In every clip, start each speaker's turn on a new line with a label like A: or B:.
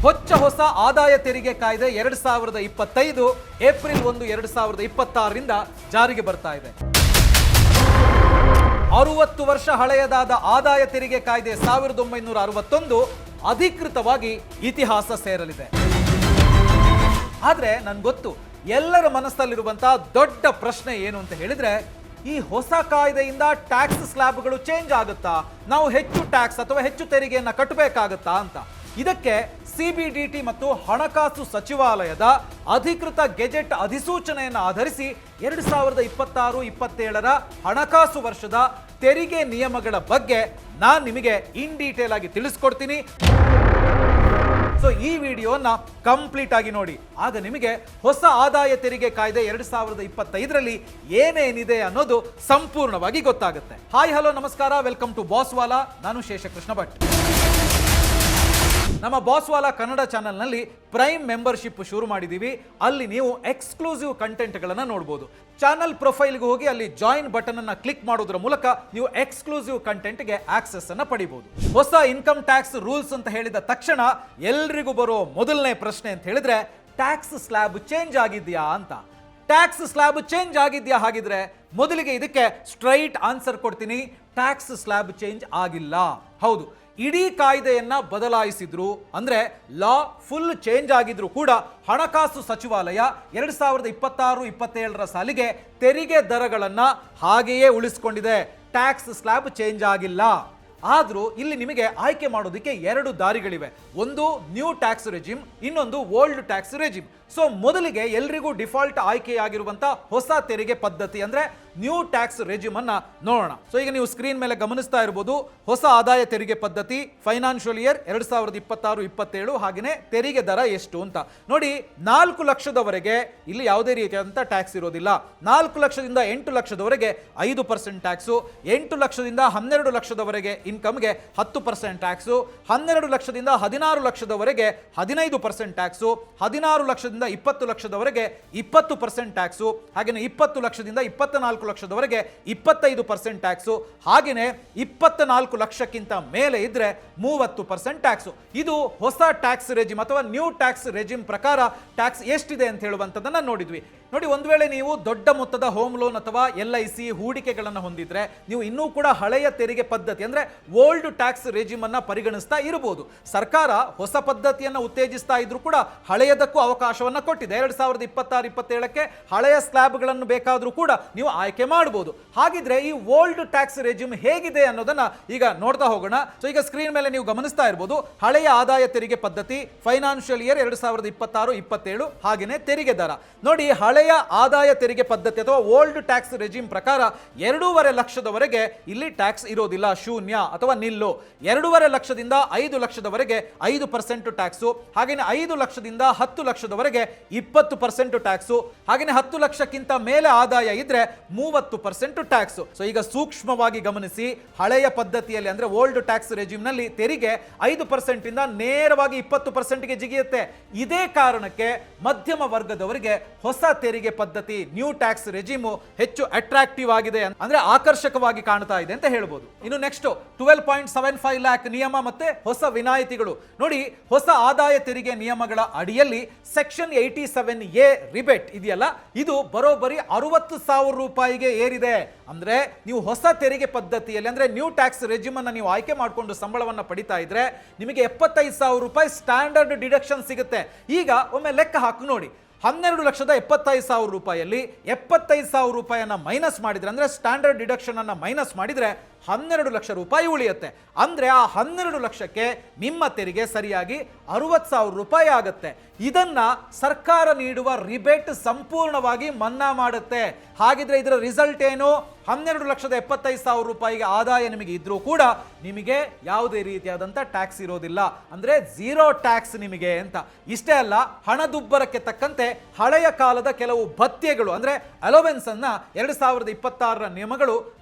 A: ಹೊಸ ಆದಾಯ ತೆರಿಗೆ ಕಾಯ್ದೆ 2025 ಏಪ್ರಿಲ್ 1, 2026ರಿಂದ ಜಾರಿಗೆ ಬರ್ತಾ ಇದೆ. 60 ವರ್ಷ ಹಳೆಯದಾದ ಆದಾಯ ತೆರಿಗೆ ಕಾಯ್ದೆ 1961 ಅಧಿಕೃತವಾಗಿ ಇತಿಹಾಸ ಸೇರಲಿದೆ. ಆದ್ರೆ ನನ್ಗೆ ಗೊತ್ತು, ಎಲ್ಲರ ಮನಸ್ಸಲ್ಲಿರುವಂತಹ ದೊಡ್ಡ ಪ್ರಶ್ನೆ ಏನು ಅಂತ ಹೇಳಿದ್ರೆ, ಈ ಹೊಸ ಕಾಯ್ದೆಯಿಂದ ಟ್ಯಾಕ್ಸ್ ಸ್ಲ್ಯಾಬ್ಗಳು ಚೇಂಜ್ ಆಗುತ್ತಾ, ನಾವು ಹೆಚ್ಚು ಟ್ಯಾಕ್ಸ್ ಅಥವಾ ಹೆಚ್ಚು ತೆರಿಗೆಯನ್ನ ಕಟ್ಟಬೇಕಾಗುತ್ತಾ ಅಂತ. ಇದಕ್ಕೆ ಸಿಬಿಡಿಟಿ ಮತ್ತು ಹಣಕಾಸು ಸಚಿವಾಲಯದ ಅಧಿಕೃತ ಗೆಜೆಟ್ ಅಧಿಸೂಚನೆಯನ್ನು ಆಧರಿಸಿ 2026-27ರ ಹಣಕಾಸು ವರ್ಷದ ತೆರಿಗೆ ನಿಯಮಗಳ ಬಗ್ಗೆ ನಾನು ನಿಮಗೆ ಇನ್ ಡೀಟೇಲ್ ಆಗಿ ತಿಳಿಸ್ಕೊಡ್ತೀನಿ. ಸೊ ಈ ವಿಡಿಯೋನ ಕಂಪ್ಲೀಟ್ ಆಗಿ ನೋಡಿ, ಆಗ ನಿಮಗೆ ಹೊಸ ಆದಾಯ ತೆರಿಗೆ ಕಾಯ್ದೆ 2025ರಲ್ಲಿ ಏನೇನಿದೆ ಅನ್ನೋದು ಸಂಪೂರ್ಣವಾಗಿ ಗೊತ್ತಾಗುತ್ತೆ. ಹಾಯ್ ಹಲೋ ನಮಸ್ಕಾರ, ವೆಲ್ಕಮ್ ಟು ಬಾಸ್ವಾಲಾ. ನಾನು ಶೇಷಕೃಷ್ಣ ಭಟ್. ನಮ್ಮ ಬಾಸ್ವಾಲಾ ಕನ್ನಡ ಚಾನೆಲ್ನಲ್ಲಿ ಪ್ರೈಮ್ ಮೆಂಬರ್ಶಿಪ್ ಶುರು ಮಾಡಿದ್ದೀವಿ. ಅಲ್ಲಿ ನೀವು ಎಕ್ಸ್ಕ್ಲೂಸಿವ್ ಕಂಟೆಂಟ್ಗಳನ್ನು ನೋಡ್ಬೋದು. ಚಾನಲ್ ಪ್ರೊಫೈಲ್ಗೆ ಹೋಗಿ ಅಲ್ಲಿ ಜಾಯಿನ್ ಬಟನ್ ಅನ್ನು ಕ್ಲಿಕ್ ಮಾಡೋದ್ರ ಮೂಲಕ ನೀವು ಎಕ್ಸ್ಕ್ಲೂಸಿವ್ ಕಂಟೆಂಟ್ಗೆ ಆಕ್ಸೆಸ್ ಅನ್ನು ಪಡಿಬಹುದು. ಹೊಸ ಇನ್ಕಮ್ ಟ್ಯಾಕ್ಸ್ ರೂಲ್ಸ್ ಅಂತ ಹೇಳಿದ ತಕ್ಷಣ ಎಲ್ರಿಗೂ ಬರೋ ಮೊದಲನೇ ಪ್ರಶ್ನೆ ಅಂತ ಹೇಳಿದ್ರೆ, ಟ್ಯಾಕ್ಸ್ ಸ್ಲ್ಯಾಬ್ ಚೇಂಜ್ ಆಗಿದೆಯಾ ಅಂತ. ಟ್ಯಾಕ್ಸ್ ಸ್ಲ್ಯಾಬ್ ಚೇಂಜ್ ಆಗಿದೆಯಾ? ಹಾಗಿದ್ರೆ ಮೊದಲಿಗೆ ಇದಕ್ಕೆ ಸ್ಟ್ರೈಟ್ ಆನ್ಸರ್ ಕೊಡ್ತೀನಿ. ಟ್ಯಾಕ್ಸ್ ಸ್ಲ್ಯಾಬ್ ಚೇಂಜ್ ಆಗಿಲ್ಲ. ಹೌದು, ಇಡೀ ಕಾಯ್ದೆಯನ್ನ ಬದಲಾಯಿಸಿದ್ರು, ಅಂದ್ರೆ ಲಾ ಫುಲ್ ಚೇಂಜ್ ಆಗಿದ್ರು ಕೂಡ ಹಣಕಾಸು ಸಚಿವಾಲಯ 2026-27ರ ಸಾಲಿಗೆ ತೆರಿಗೆ ದರಗಳನ್ನ ಹಾಗೆಯೇ ಉಳಿಸಿಕೊಂಡಿದೆ. ಟ್ಯಾಕ್ಸ್ ಸ್ಲ್ಯಾಬ್ ಚೇಂಜ್ ಆಗಿಲ್ಲ. ಆದ್ರೂ ಇಲ್ಲಿ ನಿಮಗೆ ಆಯ್ಕೆ ಮಾಡೋದಕ್ಕೆ 2 ದಾರಿಗಳಿವೆ. ಒಂದು ನ್ಯೂ ಟ್ಯಾಕ್ಸ್ ರೆಜಿಮ್, ಇನ್ನೊಂದು ಓಲ್ಡ್ ಟ್ಯಾಕ್ಸ್ ರೆಜಿಮ್. ಸೊ ಮೊದಲಿಗೆ ಎಲ್ರಿಗೂ ಡಿಫಾಲ್ಟ್ ಆಯ್ಕೆಯಾಗಿರುವಂತ ಹೊಸ ತೆರಿಗೆ ಪದ್ಧತಿ ಅಂದ್ರೆ ನ್ಯೂ ಟ್ಯಾಕ್ಸ್ ರೆಜಿಮ್ ಅನ್ನ ನೋಡೋಣ. ಸೊ ಈಗ ನೀವು ಸ್ಕ್ರೀನ್ ಮೇಲೆ ಗಮನಿಸ್ತಾ ಇರಬಹುದು, ಹೊಸ ಆದಾಯ ತೆರಿಗೆ ಪದ್ಧತಿ ಫೈನಾನ್ಷಿಯಲ್ ಇಯರ್ 2026-27 ಹಾಗೆಯೇ ತೆರಿಗೆ ದರ ಎಷ್ಟು ಅಂತ ನೋಡಿ. 4 ಲಕ್ಷದವರೆಗೆ ಇಲ್ಲಿ ಯಾವುದೇ ರೀತಿಯಾದಂಥ ಟ್ಯಾಕ್ಸ್ ಇರೋದಿಲ್ಲ. 4 ಲಕ್ಷದಿಂದ 8 ಲಕ್ಷದವರೆಗೆ 5% ಟ್ಯಾಕ್ಸು, 8 ಲಕ್ಷದಿಂದ 12 ಲಕ್ಷದವರೆಗೆ ಇನ್ಕಮ್ಗೆ 10% ಟ್ಯಾಕ್ಸು, 12 ಲಕ್ಷದಿಂದ 16 ಲಕ್ಷದವರೆಗೆ 15% ಟ್ಯಾಕ್ಸು, 16 ಲಕ್ಷದಿಂದ 20 ಲಕ್ಷದವರೆಗೆ 20% ಟ್ಯಾಕ್ಸು, ಹಾಗೆಯೇ 20 ಲಕ್ಷದಿಂದ 24 ಲಕ್ಷದವರೆಗೆ 25% ಟ್ಯಾಕ್ಸು, ಹಾಗೆಯೇ 24 ಲಕ್ಷಕ್ಕಿಂತ ಮೇಲೆ ಇದ್ರೆ 30% ಟ್ಯಾಕ್ಸು. ಇದು ಹೊಸ ಟ್ಯಾಕ್ಸ್ ರೆಜಿಮ್ ಅಥವಾ ನ್ಯೂ ಟ್ಯಾಕ್ಸ್ ರೆಜಿಮ್ ಪ್ರಕಾರ ಟ್ಯಾಕ್ಸ್ ಎಷ್ಟಿದೆ ಅಂತ ಹೇಳುವಂಥದ್ದನ್ನ ನೋಡಿದ್ವಿ. ನೋಡಿ, ಒಂದು ವೇಳೆ ನೀವು ದೊಡ್ಡ ಮೊತ್ತದ ಹೋಮ್ ಲೋನ್ ಅಥವಾ LIC ಹೂಡಿಕೆಗಳನ್ನು ಹೊಂದಿದ್ರೆ ನೀವು ಇನ್ನೂ ಕೂಡ ಹಳೆಯ ತೆರಿಗೆ ಪದ್ಧತಿ ಅಂದ್ರೆ ಓಲ್ಡ್ ಟ್ಯಾಕ್ಸ್ ರೆಜಿಮ್ ಅನ್ನ ಪರಿಗಣಿಸ್ತಾ ಇರಬಹುದು. ಸರ್ಕಾರ ಹೊಸ ಪದ್ಧತಿಯನ್ನು ಉತ್ತೇಜಿಸ್ತಾ ಇದ್ರೂ ಕೂಡ ಹಳೆಯದಕ್ಕೂ ಅವಕಾಶವನ್ನ ಕೊಟ್ಟಿದೆ. 2026-27ಕ್ಕೆ ಹಳೆಯ ಸ್ಲ್ಯಾಬ್ಗಳನ್ನು ಬೇಕಾದ್ರೂ ಕೂಡ ನೀವು ಆಯ್ಕೆ ಮಾಡಬಹುದು. ಹಾಗಿದ್ರೆ ಈ ಓಲ್ಡ್ ಟ್ಯಾಕ್ಸ್ ರೆಜಿಮ್ ಹೇಗಿದೆ ಅನ್ನೋದನ್ನ ಈಗ ನೋಡ್ತಾ ಹೋಗೋಣ. ಸೊ ಈಗ ಸ್ಕ್ರೀನ್ ಮೇಲೆ ನೀವು ಗಮನಿಸ್ತಾ ಇರಬಹುದು, ಹಳೆಯ ಆದಾಯ ತೆರಿಗೆ ಪದ್ಧತಿ ಫೈನಾನ್ಷಿಯಲ್ ಇಯರ್ 2026-27 ಹಾಗೆಯೇ ತೆರಿಗೆ ದರ ನೋಡಿ. ಹಳೆಯ ಆದಾಯ ತೆರಿಗೆ ಪದ್ಧತಿ ಅಥವಾ ಓಲ್ಡ್ ಟ್ಯಾಕ್ಸ್ ರೆಜಿಮ್ ಪ್ರಕಾರ 2.5 ಲಕ್ಷದವರೆಗೆ ಇಲ್ಲಿ ಟ್ಯಾಕ್ಸ್ ಇರೋದಿಲ್ಲ, ಶೂನ್ಯ ಅಥವಾ ನಿಲ್ಲು. 2.5 ಲಕ್ಷದಿಂದ 5 ಲಕ್ಷದವರೆಗೆ 5% ಟ್ಯಾಕ್ಸು, ಹಾಗೆಯೇ 5 ಲಕ್ಷದಿಂದ 10 ಲಕ್ಷದವರೆಗೆ 20% ಟ್ಯಾಕ್ಸು, ಹಾಗೆಯೇ 10 ಲಕ್ಷಕ್ಕಿಂತ ಮೇಲೆ ಆದಾಯ ಇದ್ರೆ 30% ಟ್ಯಾಕ್ಸು. ಸೊ ಈಗ ಸೂಕ್ಷ್ಮವಾಗಿ ಗಮನಿಸಿ, ಹಳೆಯ ಪದ್ಧತಿಯಲ್ಲಿ ಅಂದ್ರೆ ಓಲ್ಡ್ ಟ್ಯಾಕ್ಸ್ ರೆಜಿಮ್ ನಲ್ಲಿ ತೆರಿಗೆ 5% ಇಂದ ನೇರವಾಗಿ 20%ಗೆ ಜಿಗಿಯುತ್ತೆ. ಇದೇ ಕಾರಣಕ್ಕೆ ಮಧ್ಯಮ ವರ್ಗದವರಿಗೆ ಹೊಸ ತೆರಿಗೆ ಪದ್ಧತಿ ನ್ಯೂ ಟ್ಯಾಕ್ಸ್ ರೆಜಿಮು ಹೆಚ್ಚು ಅಟ್ರಾಕ್ಟಿವ್ ಆಗಿದೆ, ಅಂದ್ರೆ ಆಕರ್ಷಕವಾಗಿ ಕಾಣ್ತಾ ಇದೆ ಅಂತ ಹೇಳ್ಬೋದು. ಇನ್ನು ನೆಕ್ಸ್ಟ್ 12.75 ಲ್ಯಾಕ್ ನಿಯಮ ಮತ್ತೆ ಹೊಸ ವಿನಾಯಿತಿಗಳು ನೋಡಿ. ಹೊಸ ಆದಾಯ ತೆರಿಗೆ ನಿಯಮಗಳ ಅಡಿಯಲ್ಲಿ ಸೆಕ್ಷನ್ 87A ರಿಬೇಟ್ ಇದೆಯಲ್ಲ, ಇದು ಬರೋಬ್ಬರಿ 60,000 ರೂಪಾಯಿಗೆ ಏರಿದೆ. ಅಂದ್ರೆ ನೀವು ಹೊಸ ತೆರಿಗೆ ಪದ್ಧತಿಯಲ್ಲಿ ಅಂದ್ರೆ ನ್ಯೂ ಟ್ಯಾಕ್ಸ್ ರೆಜಿಮ್ ಅನ್ನ ನೀವು ಆಯ್ಕೆ ಮಾಡಿಕೊಂಡು ಸಂಬಳವನ್ನ ಪಡಿತಾ ಇದ್ರೆ ನಿಮಗೆ 75,000 ರೂಪಾಯಿ ಸ್ಟ್ಯಾಂಡರ್ಡ್ ಡಿಡಕ್ಷನ್ ಸಿಗುತ್ತೆ. ಈಗ ಒಮ್ಮೆ ಲೆಕ್ಕ ಹಾಕಿ ನೋಡಿ, 12,75,000 ರೂಪಾಯಿಯಲ್ಲಿ 75,000 ರೂಪಾಯಿಯನ್ನ ಮೈನಸ್ ಮಾಡಿದ್ರೆ ಅಂದ್ರೆ ಸ್ಟ್ಯಾಂಡರ್ಡ್ ಡಿಡಕ್ಷನ್ ಅನ್ನ ಮೈನಸ್ ಮಾಡಿದ್ರೆ 12 ಲಕ್ಷ ರೂಪಾಯಿ ಉಳಿಯುತ್ತೆ. ಅಂದ್ರೆ ಆ 12 ಲಕ್ಷಕ್ಕೆ ನಿಮ್ಮ ತೆರಿಗೆ ಸರಿಯಾಗಿ 60,000 ರೂಪಾಯಿ ಆಗುತ್ತೆ. ಇದನ್ನ ಸರ್ಕಾರ ನೀಡುವ ರಿಬೇಟ್ ಸಂಪೂರ್ಣವಾಗಿ ಮನ್ನಾ ಮಾಡುತ್ತೆ. ಹಾಗಿದ್ರೆ ಇದರ ರಿಸಲ್ಟ್ ಏನು? 12,75,000 ರೂಪಾಯಿಗೆ ಆದಾಯ ನಿಮಗೆ ಇದ್ರೂ ಕೂಡ ನಿಮಗೆ ಯಾವುದೇ ರೀತಿಯಾದಂಥ ಟ್ಯಾಕ್ಸ್ ಇರೋದಿಲ್ಲ, ಅಂದ್ರೆ ಝೀರೋ ಟ್ಯಾಕ್ಸ್ ನಿಮಗೆ ಅಂತ. ಇಷ್ಟೇ ಅಲ್ಲ, ಹಣದುಬ್ಬರಕ್ಕೆ ತಕ್ಕಂತೆ ಹಳೆಯ ಕಾಲದ ಕೆಲವು ಭತ್ಯೆಗಳು ಅಂದ್ರೆ ಅಲೋವೆನ್ಸ್ ಅನ್ನ 2026ರ ನಿಯಮಗಳು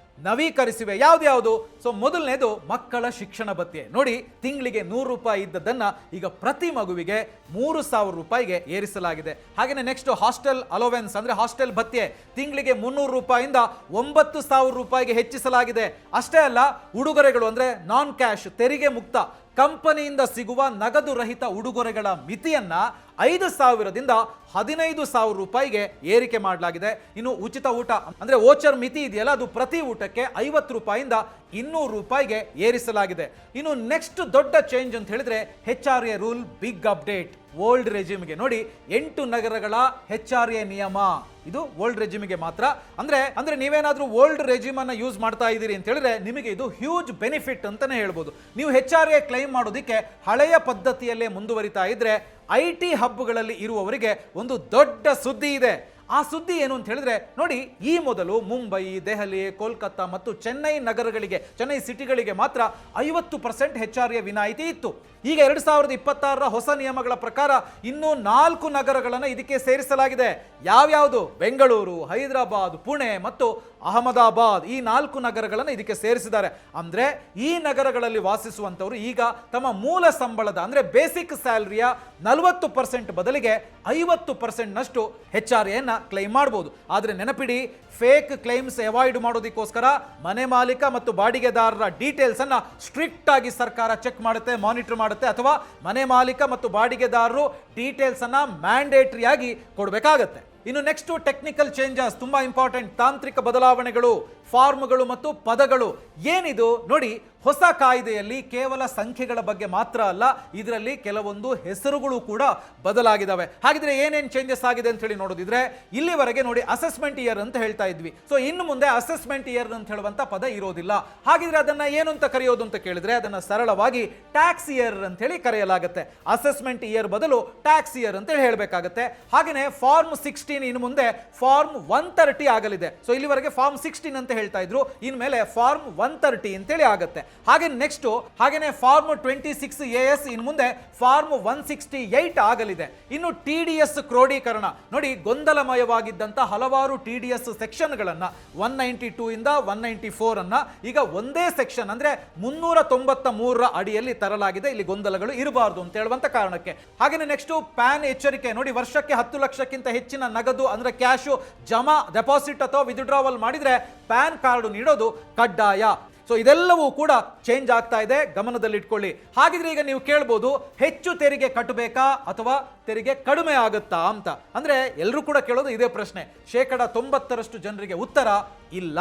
A: ನವೀಕರಿಸಿವೆ. ಯಾವ್ದು? ಸೊ ಮೊದಲನೇದು ಮಕ್ಕಳ ಶಿಕ್ಷಣ ಭತ್ಯೆ ನೋಡಿ. ತಿಂಗಳಿಗೆ 100 ರೂಪಾಯಿ ಇದ್ದದನ್ನ ಈಗ ಪ್ರತಿ ಮಗುವಿಗೆ 3,000 ರೂಪಾಯಿಗೆ ಏರಿಸಲಾಗಿದೆ. ಹಾಗೆಯೇ ನೆಕ್ಸ್ಟ್ ಹಾಸ್ಟೆಲ್ ಅಲೋವೆನ್ಸ್ ಅಂದ್ರೆ ಹಾಸ್ಟೆಲ್ ಭತ್ಯೆ ತಿಂಗಳಿಗೆ 300 ರೂಪಾಯಿಂದ 9,000 ರೂಪಾಯಿಗೆ ಹೆಚ್ಚಿಸಲಾಗಿದೆ. ಅಷ್ಟೇ ಅಲ್ಲ, ಉಡುಗೊರೆಗಳು ಅಂದ್ರೆ ನಾನ್ ಕ್ಯಾಶ್ ತೆರಿಗೆ ಮುಕ್ತ ಕಂಪನಿಯಿಂದ ಸಿಗುವ ನಗದು ರಹಿತ ಉಡುಗೊರೆಗಳ ಮಿತಿಯನ್ನ 5,000ದಿಂದ 15,000 ರೂಪಾಯಿಗೆ ಏರಿಕೆ ಮಾಡಲಾಗಿದೆ. ಇನ್ನು ಉಚಿತ ಊಟ ಅಂದ್ರೆ ವೋಚರ್ ಮಿತಿ ಇದೆಯಲ್ಲ, ಅದು ಪ್ರತಿ ಊಟಕ್ಕೆ 50 ರೂಪಾಯಿಂದ 200 ರೂಪಾಯಿಗೆ ಏರಿಸಲಾಗಿದೆ. ಇನ್ನು ನೆಕ್ಸ್ಟ್ ದೊಡ್ಡ ಚೇಂಜ್ ಅಂತ ಹೇಳಿದ್ರೆ HRA rule big update. Old ರೆಜಿಮ್ಗೆ ನೋಡಿ 8 ನಗರಗಳ HRA ನಿಯಮ, ಇದು ಓಲ್ಡ್ ರೆಜಿಮ್ಗೆ ಮಾತ್ರ. ಅಂದ್ರೆ ನೀವೇನಾದ್ರೂ ಓಲ್ಡ್ ರೆಜಿಮ್ ಅನ್ನ ಯೂಸ್ ಮಾಡ್ತಾ ಇದ್ದೀರಿ ಅಂತ ಹೇಳಿದ್ರೆ ನಿಮಗೆ ಇದು ಹ್ಯೂಜ್ ಬೆನಿಫಿಟ್ ಅಂತಾನೆ ಹೇಳ್ಬೋದು. ನೀವು HRA ಕ್ಲೈಮ್ ಮಾಡೋದಕ್ಕೆ ಹಳೆಯ ಪದ್ಧತಿಯಲ್ಲೇ ಮುಂದುವರಿತಾ ಇದ್ರೆ IT ಹಬ್ಗಳಲ್ಲಿ ಇರುವವರಿಗೆ ಒಂದು ದೊಡ್ಡ ಸುದ್ದಿ ಇದೆ. ಆ ಸುದ್ದಿ ಏನು ಅಂತ ಹೇಳಿದ್ರೆ ನೋಡಿ, ಈ ಮೊದಲು ಮುಂಬೈ, ದೆಹಲಿ, ಕೋಲ್ಕತ್ತಾ ಮತ್ತು ಚೆನ್ನೈ ಸಿಟಿಗಳಿಗೆ ಮಾತ್ರ 50% HRA ವಿನಾಯಿತಿ ಇತ್ತು. ಈಗ 2026ರ ಹೊಸ ನಿಯಮಗಳ ಪ್ರಕಾರ ಇನ್ನೂ 4 ನಗರಗಳನ್ನು ಇದಕ್ಕೆ ಸೇರಿಸಲಾಗಿದೆ. ಯಾವ್ಯಾವುದು? ಬೆಂಗಳೂರು, ಹೈದರಾಬಾದ್, ಪುಣೆ ಮತ್ತು ಅಹಮದಾಬಾದ್, ಈ 4 ನಗರಗಳನ್ನು ಇದಕ್ಕೆ ಸೇರಿಸಿದ್ದಾರೆ. ಅಂದ್ರೆ ಈ ನಗರಗಳಲ್ಲಿ ವಾಸಿಸುವಂತವರು ಈಗ ತಮ್ಮ ಮೂಲ ಸಂಬಳದ ಅಂದ್ರೆ ಬೇಸಿಕ್ ಸ್ಯಾಲರಿಯ 40% ಬದಲಿಗೆ 50% ನಷ್ಟು HRAಯನ್ನ ಕ್ಲೈಮ್ ಮಾಡಬಹುದು. ಆದ್ರೆ ನೆನಪಿಡಿ, ಫೇಕ್ ಕ್ಲೈಮ್ಸ್ ಅವಾಯ್ಡ್ ಮಾಡೋದಕ್ಕೋಸ್ಕರ ಮನೆ ಮಾಲೀಕ ಮತ್ತು ಬಾಡಿಗೆದಾರರ ಡೀಟೇಲ್ಸ್ ಅನ್ನ ಸ್ಟ್ರಿಕ್ಟ್ ಆಗಿ ಸರ್ಕಾರ ಚೆಕ್ ಮಾಡುತ್ತೆ, ಮಾನಿಟರ್ ಮಾಡುತ್ತೆ, ಅಥವಾ ಮನೆ ಮಾಲೀಕ ಮತ್ತು ಬಾಡಿಗೆದಾರರು ಡೀಟೇಲ್ಸ್ ಅನ್ನ ಮ್ಯಾಂಡೇಟರಿ ಆಗಿ ಕೊಡಬೇಕಾಗತ್ತೆ. ಇನ್ನು ನೆಕ್ಸ್ಟ್ ಟೆಕ್ನಿಕಲ್ ಚೇಂಜಸ್, ತುಂಬಾ ಇಂಪಾರ್ಟೆಂಟ್. ತಾಂತ್ರಿಕ ಬದಲಾವಣೆಗಳು, ಫಾರ್ಮ್ಗಳು ಮತ್ತು ಪದಗಳು. ಏನಿದು ನೋಡಿ, ಹೊಸ ಕಾಯ್ದೆಯಲ್ಲಿ ಕೇವಲ ಸಂಖ್ಯೆಗಳ ಬಗ್ಗೆ ಮಾತ್ರ ಅಲ್ಲ, ಇದರಲ್ಲಿ ಕೆಲವೊಂದು ಹೆಸರುಗಳು ಕೂಡ ಬದಲಾಗಿದ್ದಾವೆ. ಹಾಗಿದ್ರೆ ಏನೇನು ಚೇಂಜಸ್ ಆಗಿದೆ ಅಂತ ಹೇಳಿ ನೋಡೋದಿದ್ರೆ, ಇಲ್ಲಿವರೆಗೆ ನೋಡಿ ಅಸೆಸ್ಮೆಂಟ್ ಇಯರ್ ಅಂತ ಹೇಳ್ತಾ ಇದ್ವಿ. ಸೊ ಇನ್ನು ಮುಂದೆ ಅಸೆಸ್ಮೆಂಟ್ ಇಯರ್ ಅಂತ ಹೇಳುವಂತ ಪದ ಇರೋದಿಲ್ಲ. ಹಾಗಿದ್ರೆ ಅದನ್ನ ಏನು ಅಂತ ಕರೆಯೋದು ಅಂತ ಕೇಳಿದ್ರೆ ಅದನ್ನ ಸರಳವಾಗಿ ಟ್ಯಾಕ್ಸ್ ಇಯರ್ ಅಂತ ಹೇಳಿ ಕರೆಯಲಾಗುತ್ತೆ. ಅಸೆಸ್ಮೆಂಟ್ ಇಯರ್ ಬದಲು ಟ್ಯಾಕ್ಸ್ ಇಯರ್ ಅಂತ ಹೇಳಿ ಹೇಳಬೇಕಾಗುತ್ತೆ. ಹಾಗೇನೆ ಫಾರ್ಮ್ 16 ಇನ್ನು ಮುಂದೆ ಫಾರ್ಮ್ 130 ಆಗಲಿದೆ. ಸೊ ಇಲ್ಲಿವರೆಗೆ ಫಾರ್ಮ್ 16 ಅಂತ ಹೇಳ್ತಾ ಇದ್ರು, ಇನ್ಮೇಲೆ ಫಾರ್ಮ್ 130 ಅಂತೇಳಿ ಆಗುತ್ತೆ. ಹಾಗೇನೆ ಫಾರ್ಮ್ 26AS ಇನ್ನು ಮುಂದೆ ಫಾರ್ಮ್ 168 ಆಗಲಿದೆ. ಇನ್ನು TDS ಕ್ರೋಢೀಕರಣ ನೋಡಿ, ಗೊಂದಲಮಯವಾಗಿದ್ದಂತ ಹಲವಾರು TDS ಸೆಕ್ಷನ್ಗಳನ್ನ 192 ಇಂದ 194 ಅನ್ನ ಈಗ ಒಂದೇ ಸೆಕ್ಷನ್ ಅಂದ್ರೆ 393ರ ಅಡಿಯಲ್ಲಿ ತರಲಾಗಿದೆ. ಇಲ್ಲಿ ಗೊಂದಲಗಳು ಇರಬಾರದು ಅಂತ ಹೇಳುವಂತ ಕಾರಣಕ್ಕೆ. ಹಾಗೇನೆ ನೆಕ್ಸ್ಟ್ ಪ್ಯಾನ್ ಎಚ್ಚರಿಕೆ ನೋಡಿ, ವರ್ಷಕ್ಕೆ 10 ಲಕ್ಷಕ್ಕಿಂತ ಹೆಚ್ಚಿನ ನಗದು ಅಂದ್ರೆ ಕ್ಯಾಶ್ ಜಮಾ, ಡೆಪಾಸಿಟ್ ಅಥವಾ ವಿತ್ಡ್ರಾವಲ್ ಮಾಡಿದ್ರೆ ಪ್ಯಾನ್ ಕಾರ್ಡ್ ನೀಡೋದು ಕಡ್ಡಾಯ. ಸೊ ಇದೆಲ್ಲವೂ ಕೂಡ ಚೇಂಜ್ ಆಗ್ತಾ ಇದೆ, ಗಮನದಲ್ಲಿಟ್ಕೊಳ್ಳಿ. ಹಾಗಿದ್ರೆ ಈಗ ನೀವು ಕೇಳ್ಬೋದು, ಹೆಚ್ಚು ತೆರಿಗೆ ಕಟ್ಟಬೇಕಾ ಅಥವಾ ತೆರಿಗೆ ಕಡಿಮೆ ಆಗುತ್ತಾ ಅಂತ. ಅಂದ್ರೆ ಎಲ್ಲರೂ ಕೂಡ ಕೇಳೋದು ಇದೇ ಪ್ರಶ್ನೆ. 90% ಜನರಿಗೆ ಉತ್ತರ ಇಲ್ಲ.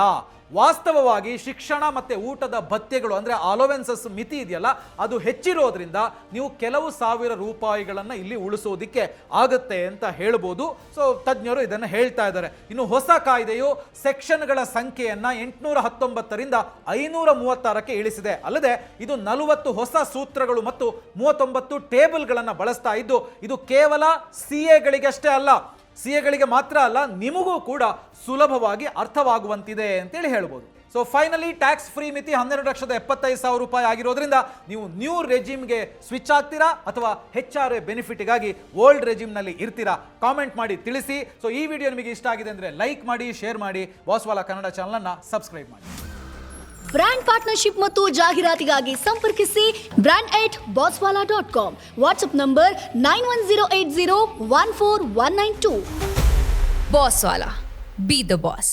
A: ವಾಸ್ತವವಾಗಿ ಶಿಕ್ಷಣ ಮತ್ತೆ ಊಟದ ಭತ್ಯೆಗಳು ಅಂದ್ರೆ ಅಲೋವೆನ್ಸಸ್ ಮಿತಿ ಇದೆಯಲ್ಲ, ಅದು ಹೆಚ್ಚಿರೋದ್ರಿಂದ ನೀವು ಕೆಲವು ಸಾವಿರ ರೂಪಾಯಿಗಳನ್ನ ಇಲ್ಲಿ ಉಳಿಸೋದಿಕ್ಕೆ ಆಗುತ್ತೆ ಅಂತ ಹೇಳ್ಬೋದು. ಸೊ ತಜ್ಞರು ಇದನ್ನ ಹೇಳ್ತಾ ಇದ್ದಾರೆ. ಇನ್ನು ಹೊಸ ಕಾಯ್ದೆಯು ಸೆಕ್ಷನ್ಗಳ ಸಂಖ್ಯೆಯನ್ನ 819ರಿಂದ 536ಕ್ಕೆ ಇಳಿಸಿದೆ. ಅಲ್ಲದೆ ಇದು 40 ಹೊಸ ಸೂತ್ರಗಳು ಮತ್ತು 39 ಟೇಬಲ್ಗಳನ್ನ ಬಳಸ್ತಾ ಇದ್ದು, ಇದು ಕೇವಲ CAಗಳಿಗಷ್ಟೇ ಅಲ್ಲ, CAಗಳಿಗೆ ಮಾತ್ರ ಅಲ್ಲ, ನಿಮಗೂ ಕೂಡ ಸುಲಭವಾಗಿ ಅರ್ಥವಾಗುವಂತಿದೆ ಅಂತೇಳಿ ಹೇಳ್ಬೋದು. ಸೊ ಫೈನಲಿ ಟ್ಯಾಕ್ಸ್ ಫ್ರೀ ಮಿತಿ 12,75,000 ರೂಪಾಯಿ ಆಗಿರೋದ್ರಿಂದ ನೀವು ನ್ಯೂ ರೆಜಿಮ್ಗೆ ಸ್ವಿಚ್ ಆಗ್ತೀರಾ ಅಥವಾ HRA ಬೆನಿಫಿಟ್ಗಾಗಿ ಓಲ್ಡ್ ರೆಜಿಮ್ನಲ್ಲಿ ಇರ್ತೀರಾ? ಕಾಮೆಂಟ್ ಮಾಡಿ ತಿಳಿಸಿ. ಸೊ ಈ ವಿಡಿಯೋ ನಿಮಗೆ ಇಷ್ಟ ಆಗಿದೆ ಅಂದರೆ ಲೈಕ್ ಮಾಡಿ, ಶೇರ್ ಮಾಡಿ, ಬಾಸ್ವಾಲಾ ಕನ್ನಡ ಚಾನಲನ್ನು ಸಬ್ಸ್ಕ್ರೈಬ್ ಮಾಡಿ.
B: ಬ್ರ್ಯಾಂಡ್ ಪಾರ್ಟ್ನರ್ಶಿಪ್ ಮತ್ತು ಜಾಹೀರಾತಿಗಾಗಿ ಸಂಪರ್ಕಿಸಿ brand@bosswala.com. WhatsApp number 9108014192.
C: Bosswala. Be the boss.